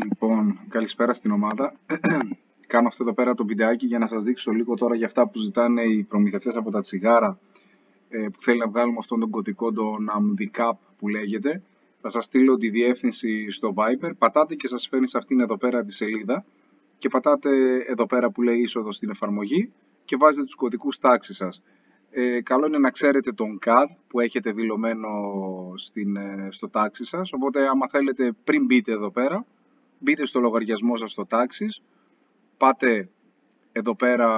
Λοιπόν, καλησπέρα στην ομάδα. Κάνω αυτό εδώ πέρα το βιντεάκι για να σας δείξω λίγο τώρα για αυτά που ζητάνε οι προμηθευτές από τα τσιγάρα που θέλει να βγάλουμε αυτόν τον κωδικό, τον AMDICAP που λέγεται. Θα σας στείλω τη διεύθυνση στο Viber, πατάτε και σας φέρνει σε αυτήν εδώ πέρα τη σελίδα και πατάτε εδώ πέρα που λέει είσοδο στην εφαρμογή και βάζετε τους κωδικούς τάξης σας. Καλό είναι να ξέρετε τον CAD που έχετε δηλωμένο στο τάξη σας, οπότε άμα θέλετε πριν μπείτε εδώ πέρα, μπείτε στο λογαριασμό σας στο τάξης, πάτε εδώ πέρα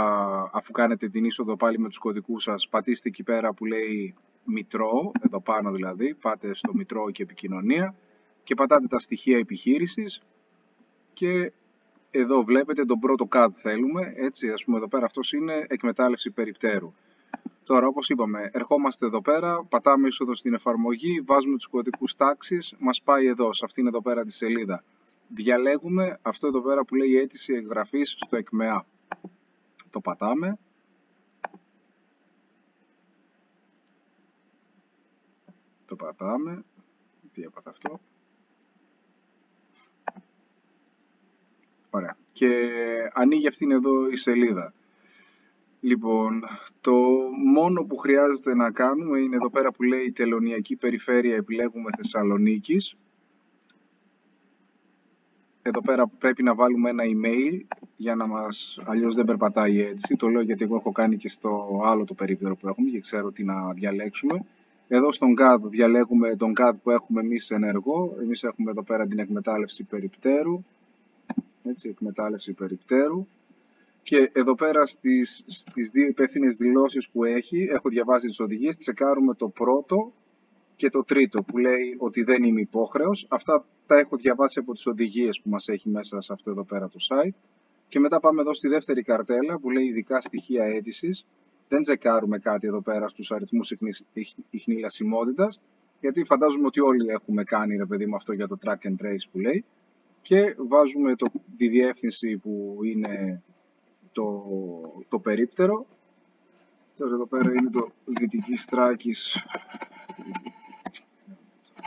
αφού κάνετε την είσοδο πάλι με τους κωδικούς σας, πατήστε εκεί πέρα που λέει Μητρό, εδώ πάνω δηλαδή, πάτε στο Μητρό και επικοινωνία και πατάτε τα στοιχεία επιχείρησης και εδώ βλέπετε τον πρώτο CAD θέλουμε, έτσι ας πούμε εδώ πέρα αυτός είναι εκμετάλλευση περιπτέρου. Τώρα όπως είπαμε, ερχόμαστε εδώ πέρα, πατάμε είσοδο στην εφαρμογή, βάζουμε τους κωδικούς τάξης, μας πάει εδώ, σε αυτήν εδώ πέρα τη σελίδα. Διαλέγουμε αυτό εδώ πέρα που λέει αίτηση εγγραφής στο ΕΚΜΕΑ. Το πατάμε. Τι έπαθα αυτό. Ωραία. Και ανοίγει αυτήν εδώ η σελίδα. Λοιπόν, το μόνο που χρειάζεται να κάνουμε είναι εδώ πέρα που λέει Τελωνειακή Περιφέρεια, επιλέγουμε Θεσσαλονίκης. Εδώ πέρα πρέπει να βάλουμε ένα email για να αλλιώς δεν περπατάει η αίτηση. Το λέω γιατί εγώ έχω κάνει και στο άλλο το περίπτερο που έχουμε και ξέρω τι να διαλέξουμε. Εδώ στον CAD διαλέγουμε τον CAD που έχουμε εμείς ενεργό. Εμείς έχουμε εδώ πέρα την εκμετάλλευση περιπτέρου. Έτσι, εκμετάλλευση περιπτέρου. Και εδώ πέρα στις δύο υπεύθυνες δηλώσεις που έχω διαβάσει τις οδηγίες, τσεκάρουμε το πρώτο και το τρίτο που λέει ότι δεν είμαι υπόχρεος. Αυτά τα έχω διαβάσει από τις οδηγίες που μας έχει μέσα σε αυτό εδώ πέρα το site. Και μετά πάμε εδώ στη δεύτερη καρτέλα που λέει ειδικά στοιχεία αίτησης. Δεν τσεκάρουμε κάτι εδώ πέρα στους αριθμούς ιχνηλασιμότητας, γιατί φαντάζομαι ότι όλοι έχουμε κάνει ρε παιδί με αυτό για το track and trace που λέει. Και βάζουμε τη διεύθυνση που είναι το περίπτερο. Τώρα εδώ πέρα είναι το Δυτικής Θράκης.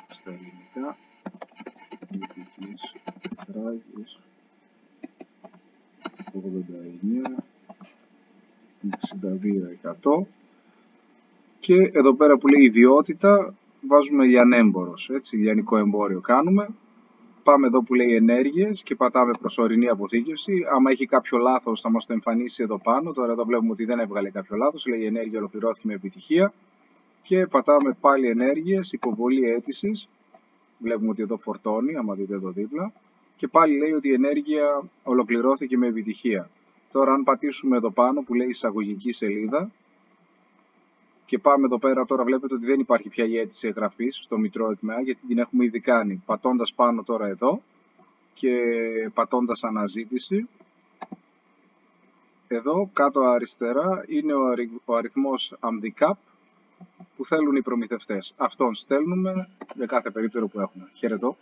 Στα ελληνικά. Δυτικής Θράκης. 89. 62%. Και εδώ πέρα που λέει ιδιότητα βάζουμε λιανέμπορος. Έτσι, λιανικό εμπόριο κάνουμε. Πάμε εδώ που λέει ενέργειες και πατάμε προσωρινή αποθήκευση. Άμα έχει κάποιο λάθος θα μας το εμφανίσει εδώ πάνω. Τώρα εδώ βλέπουμε ότι δεν έβγαλε κάποιο λάθος. Λέει ενέργεια ολοκληρώθηκε με επιτυχία. Και πατάμε πάλι ενέργειες, υποβολή αίτησης. Βλέπουμε ότι εδώ φορτώνει, άμα δείτε εδώ δίπλα. Και πάλι λέει ότι η ενέργεια ολοκληρώθηκε με επιτυχία. Τώρα αν πατήσουμε εδώ πάνω που λέει εισαγωγική σελίδα. Και πάμε εδώ πέρα, τώρα βλέπετε ότι δεν υπάρχει πια η αίτηση εγγραφής στο Μητρό ΕΚΜΕΑ γιατί την έχουμε ήδη κάνει. Πατώντας πάνω τώρα εδώ και πατώντας αναζήτηση, εδώ κάτω αριστερά είναι ο αριθμός AMDICAP που θέλουν οι προμηθευτές. Αυτόν στέλνουμε για κάθε περίπτερο που έχουμε. Χαιρετώ.